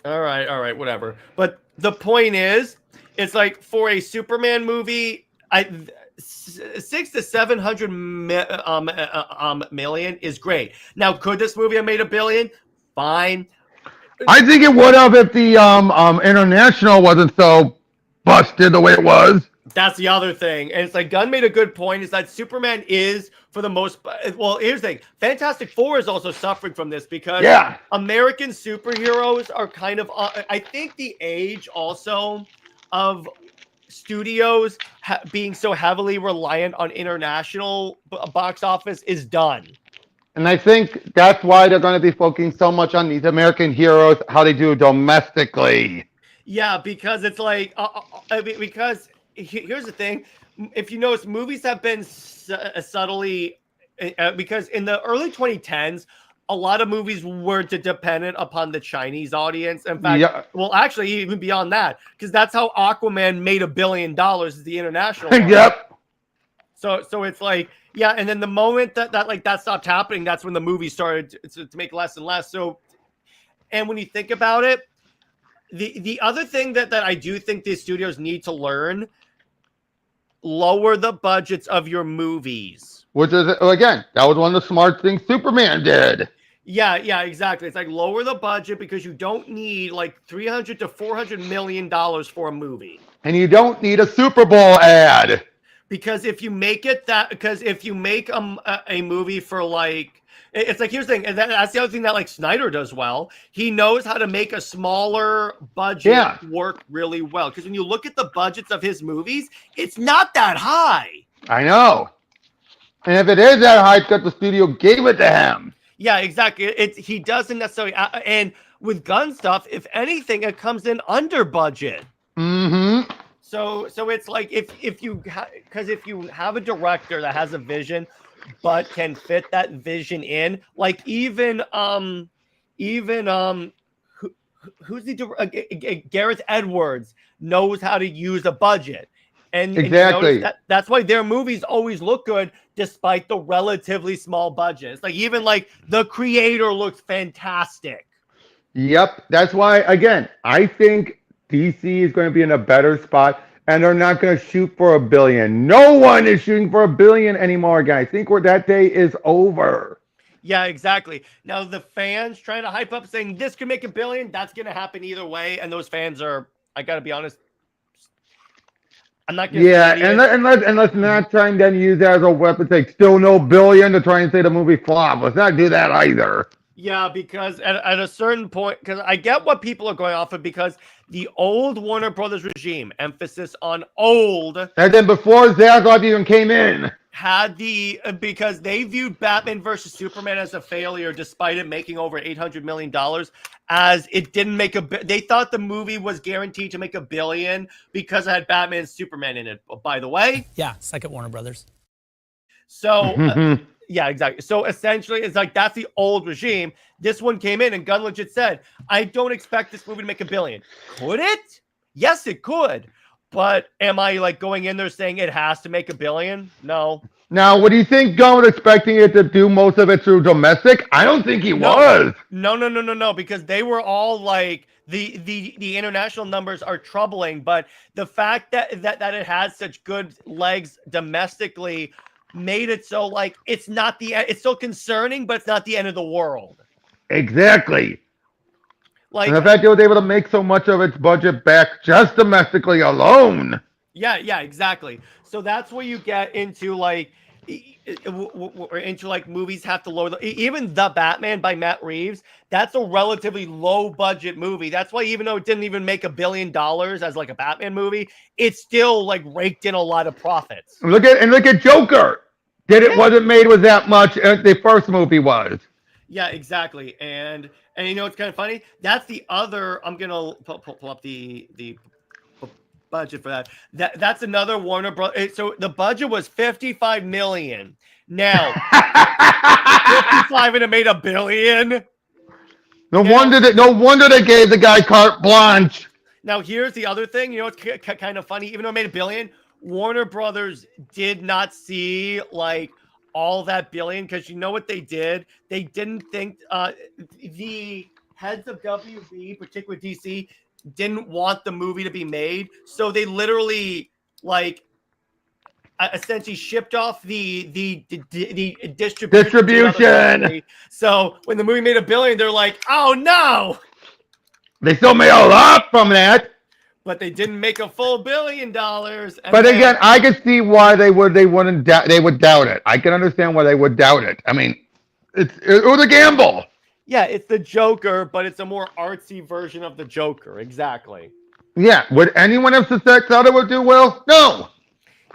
A: All right, whatever. But the point is, it's like for a Superman movie, 6 to 700 million is great. Now, could this movie have made $1 billion? Fine.
C: I think it would have if the international wasn't so busted the way it was.
A: That's the other thing. And it's like Gunn made a good point, is that Superman is, for the most, well, here's the thing. Fantastic Four is also suffering from this because American superheroes are kind of, I think the age also of studios being so heavily reliant on international box office is done.
C: And I think that's why they're going to be focusing so much on these American heroes, how they do domestically.
A: Yeah, because it's like, because here's the thing. If you notice, movies have been subtly, because in the early 2010s, a lot of movies were dependent upon the Chinese audience. In fact, well, actually, even beyond that, because that's how Aquaman made $1 billion is the international.
C: Yep.
A: So it's like, yeah, and then the moment that stopped happening, that's when the movie started to make less and less. So, and when you think about it, the other thing that I do think these studios need to learn, lower the budgets of your movies.
C: Which is, again, that was one of the smart things Superman did.
A: Yeah, exactly. It's like lower the budget because you don't need like $300 to $400 million for a movie.
C: And you don't need a Super Bowl ad.
A: Because if you make a movie for like, it's like, here's the thing, and that's the other thing that like Snyder does well. He knows how to make a smaller budget work really well. Because when you look at the budgets of his movies, it's not that high.
C: I know. And if it is that high, it's because the studio gave it to him. Yeah,
A: exactly. He doesn't necessarily, and with gun stuff, if anything, it comes in under budget.
C: Mm-hmm.
A: So it's like if you have a director that has a vision, but can fit that vision in, like even who's the Gareth Edwards knows how to use a budget, and
C: exactly
A: that's why their movies always look good despite the relatively small budgets. Like even like The Creator looks fantastic.
C: Yep, that's why again I think DC is going to be in a better spot, and they're not going to shoot for $1 billion. No one is shooting for $1 billion anymore, guys. I think that day is over.
A: Yeah, exactly. Now the fans trying to hype up saying this could make $1 billion, that's going to happen either way, and those fans are, I got to be honest, I'm not going to.
C: Yeah, and let's not try and then use that as a weapon. Say still no billion to try and say the movie flop. Let's not do that either.
A: Yeah, because at a certain point, because I get what people are going off of, because the old Warner Brothers regime, emphasis on old,
C: and then before Zaslav even came in,
A: had because they viewed Batman versus Superman as a failure, despite it making over $800 million, as it didn't make they thought the movie was guaranteed to make $1 billion because it had Batman and Superman in it. By the way,
D: yeah, second Warner Brothers.
A: So. Yeah, exactly. So essentially, it's like that's the old regime. This one came in, and Gunn legit said, "I don't expect this movie to make $1 billion." Could it? Yes, it could. But am I like going in there saying it has to make $1 billion? No.
C: Now, would you think Gunn was expecting it to do most of it through domestic? I don't think he was.
A: No, because they were all like the international numbers are troubling, but the fact that it has such good legs domestically made it so like it's still concerning, but it's not the end of the world.
C: Exactly.
A: Like,
C: and the fact it was able to make so much of its budget back just domestically alone.
A: Yeah, exactly. So that's where you get into like movies have to lower even The Batman by Matt Reeves. That's a relatively low budget movie. That's why even though it didn't even make $1 billion as like a Batman movie, it still like raked in a lot of profits.
C: Look at Joker. Wasn't made with that much. The first movie was.
A: Yeah, exactly. And you know what's kind of funny? That's the other. I'm gonna pull up the budget for that. That's another Warner Bros. So the budget was 55 million. Now 55 and it made $1 billion.
C: No wonder they gave the guy carte blanche.
A: Now here's the other thing. You know what's kind of funny? Even though it made $1 billion, Warner Brothers did not see like all that billion, because you know what they did? They didn't think the heads of WB, particularly DC, didn't want the movie to be made, so they literally like essentially shipped off the distribution. So when the movie made $1 billion, they're like, "Oh no!"
C: They still made a lot from that,
A: but they didn't make a full $1 billion.
C: But again, I can see why they would doubt it. I can understand why they would doubt it. I mean, it was a gamble.
A: Yeah, it's the Joker, but it's a more artsy version of the Joker. Exactly.
C: Yeah. Would anyone have suspected that it would do well? No.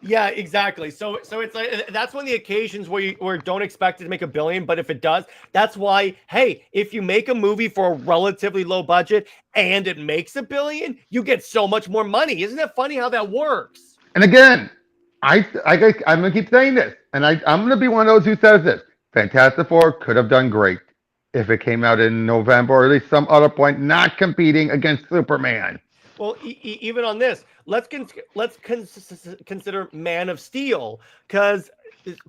A: Yeah, exactly. So it's like that's one of the occasions where you don't expect it to make $1 billion, but if it does, that's why. Hey, if you make a movie for a relatively low budget and it makes $1 billion, you get so much more money. Isn't it funny how that works?
C: And again, I'm gonna keep saying this, and I'm gonna be one of those who says this: Fantastic Four could have done great if it came out in November or at least some other point, not competing against Superman.
A: Well, even on this, let's consider Man of Steel, because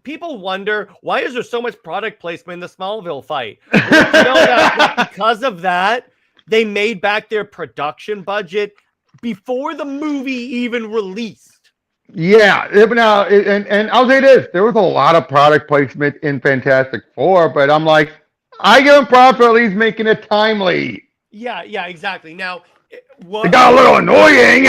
A: people wonder, why is there so much product placement in the Smallville fight? Well, you know that because of that, they made back their production budget before the movie even released.
C: Yeah, now and I'll say this: there was a lot of product placement in Fantastic Four, but I'm like, I give them props for at least making it timely.
A: Yeah, exactly. Now,
C: it got a little annoying.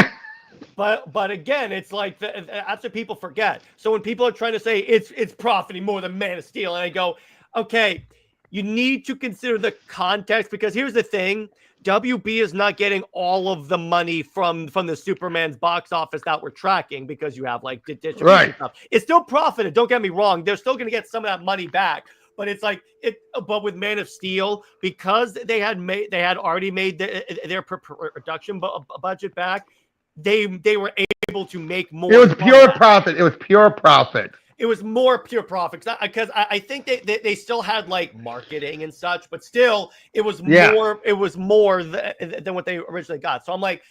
A: But again, it's like that's what people forget. So when people are trying to say it's profiting more than Man of Steel, and I go, okay, you need to consider the context, because here's the thing: WB is not getting all of the money from the Superman's box office that we're tracking, because you have like distribution stuff. It's still profited. Don't get me wrong; they're still going to get some of that money back. But it's like but with Man of Steel, because they had already made their production budget back, they were able to make more.
C: It was pure profit. It was pure profit.
A: It was more pure profit, because I think they still had like marketing and such, but still it was more. It was more than what they originally got. So I'm like,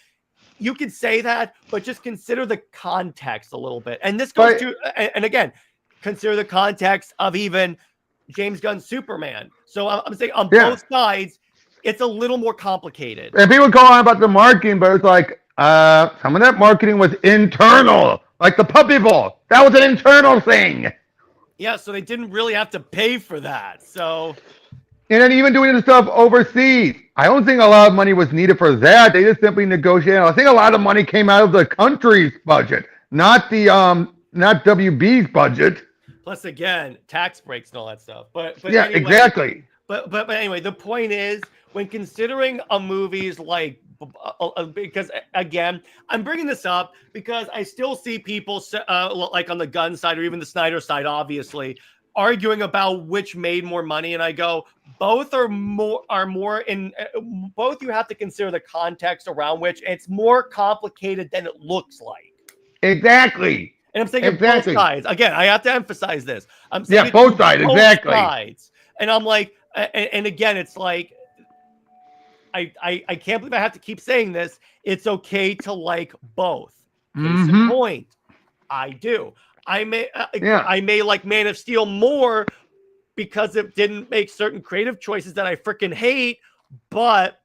A: you could say that, but just consider the context a little bit. And this goes and again, consider the context of even James Gunn's Superman. So I'm saying on both sides, it's a little more complicated.
C: And people go on about the marketing, but it's like some of that marketing was internal, like the puppy bowl. That was an internal thing.
A: Yeah, so they didn't really have to pay for that. So,
C: and then even doing the stuff overseas, I don't think a lot of money was needed for that. They just simply negotiated. I think a lot of money came out of the country's budget, not WB's budget.
A: Plus, again, tax breaks and all that stuff. But
C: yeah,
A: anyway,
C: exactly.
A: But anyway, the point is, when considering a movie's like, because again, I'm bringing this up because I still see people like on the Gunn side or even the Snyder side, obviously, arguing about which made more money, and I go, both are more in both. You have to consider the context around which it's more complicated than it looks like.
C: Exactly.
A: And I'm saying both sides. Again, I have to emphasize this. I'm saying
C: both sides, exactly.
A: Sides. And I'm like, and again, it's like, I can't believe I have to keep saying this. It's okay to like both. Case in point, I do. I may like Man of Steel more because it didn't make certain creative choices that I freaking hate, but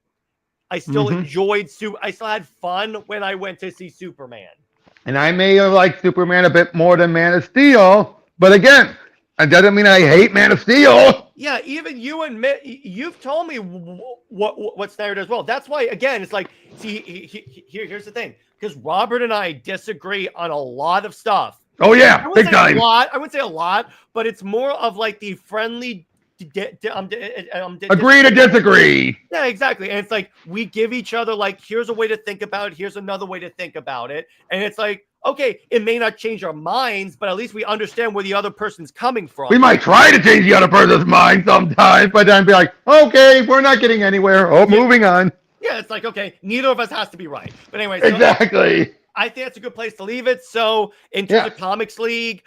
A: I still enjoyed I still had fun when I went to see Superman.
C: And I may have liked Superman a bit more than Man of Steel, but again, it doesn't mean I hate Man of Steel.
A: Yeah, even you admit, you've told me what Snyder does well. That's why, again, it's like, see, here's the thing, because Robert and I disagree on a lot of stuff.
C: Oh yeah, big time.
A: I wouldn't say a lot, but it's more of like the friendly.
C: Agree to disagree.
A: Yeah, exactly. And it's like we give each other like, here's a way to think about it, here's another way to think about it, and it's like, okay, it may not change our minds, but at least we understand where the other person's coming from.
C: We might try to change the other person's mind sometimes, but then be like, okay, we're not getting anywhere. Oh, moving on.
A: Yeah, it's like, okay, neither of us has to be right. But anyway,
C: Exactly.
A: I think that's a good place to leave it. So into the Comics League,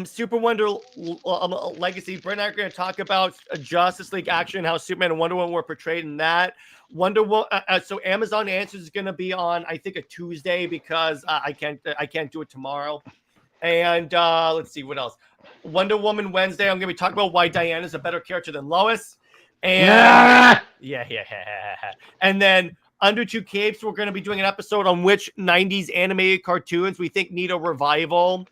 A: Super Wonder Legacy, Brent and I are going to talk about Justice League action, how Superman and Wonder Woman were portrayed in that. Wonder Woman. So Amazon Answers is going to be on, I think, a Tuesday because I can't do it tomorrow. And let's see what else. Wonder Woman Wednesday. I'm going to be talking about why Diana is a better character than Lois. And and then Under Two Capes, we're going to be doing an episode on which 90s animated cartoons we think need a revival.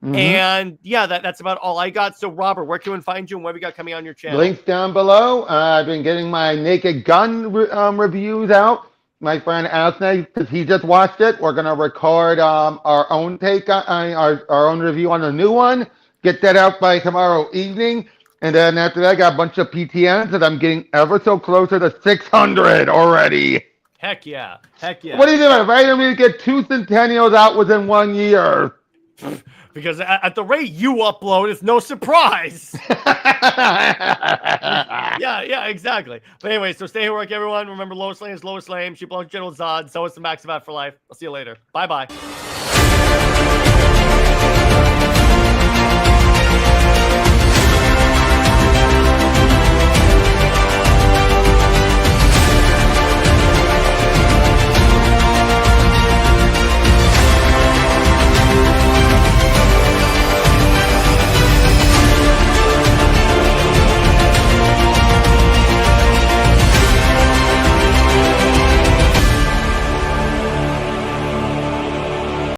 A: And yeah, that's about all I got. So Robert, where can we find you and what we got coming on your channel?
C: Links down below. I've been getting my Naked Gun reviews out. My friend Asne, because he just watched it, we're going to record our own take on our own review on the new one. Get that out by tomorrow evening. And then after that, I got a bunch of PTNs that I'm getting ever so closer to 600 already.
A: Heck yeah. Heck yeah.
C: What are you doing, right? I'm going to get 2 Centennials out within 1 year.
A: Because at the rate you upload, it's no surprise. yeah, exactly. But anyway, so stay heroic, everyone. Remember, Lois Lane is Lois Lane. She belongs to General Zod. So is the Maximat for life. I'll see you later. Bye-bye.